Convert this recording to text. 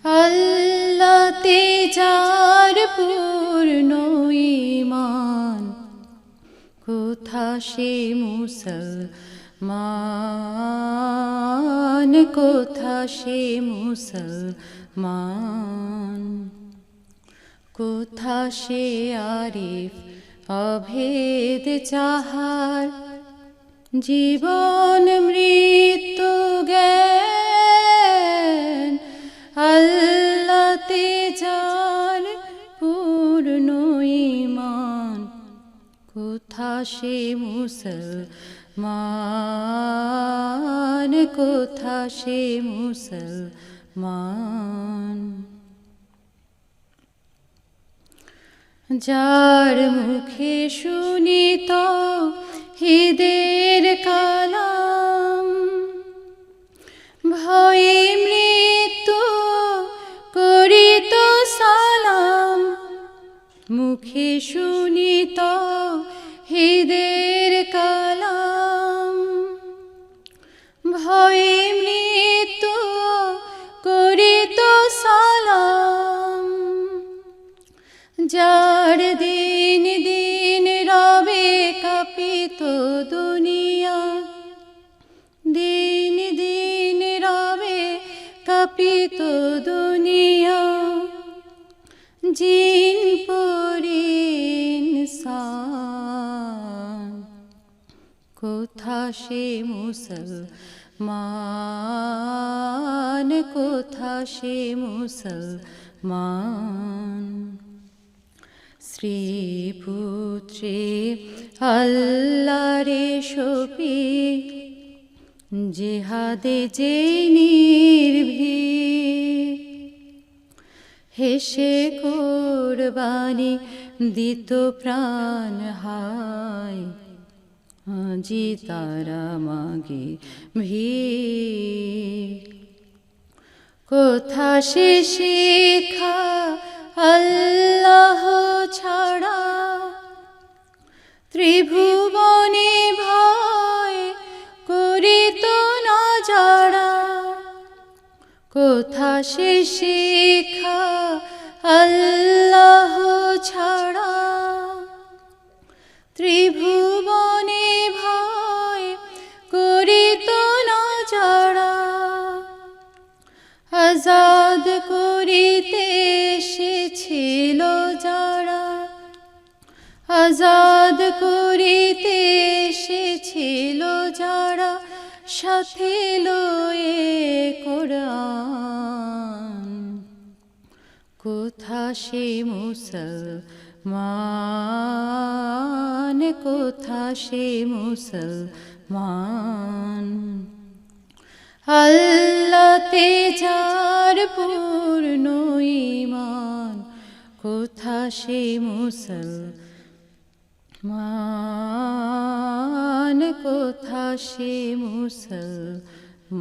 আল্লাহতে যার পূর্ণ ঈমান, কোথা সে মুসলমান, কোথা সে মুসলমান, কোথা সে আরিফ অভেদ যাহার, জীবন মৃত্যু জ্ঞান। আল্লাহতে যার পূর্ণ ঈমান, কোথা সে মুসলমান, কোথা সে মুসলমান। যার মুখে শুনি তাওহীদের কালাম, ভয়ে মৃত্যু করিত সালাম। মুখে শুনি তাওহীদের কালাম, ভয়ে মৃত্যু করিত সালাম। যার দিন দিন রবে কাঁপিত দুনিয়া, দিন দিন রবে কাঁপিত দুনিয়া। জিন পরি ইনসান, কোথা সে মুসলমান, কোথা সে মুসলমান। স্ত্রী পুত্রে আল্লাহরে শফিক, জিহাদে যে নির্ভীক। হেসে কোরবানি দিত প্রাণ হায়, আজি তারা মাগে ভিক। কোথা সে শিক্ষা আল্লাহ ছাড়া, ত্রিভুবনে ভয় করিত না যারা। কোথা সে শিক্ষা আল্লাহ ছাড়া, ত্রিভুবনে ভয় করিত না যারা। আজাদ করিতে এসেছিল যারা, আজাদ করিতে এসেছিল যারা। সাথে লয়ে কোরআন, কোথা সে মুসলমান, কোথা সে মুসলমান। আল্লাহতে যার পূর্ণ ঈমান, কোথা সে মুসলমান, কোথা সে মুসলমান।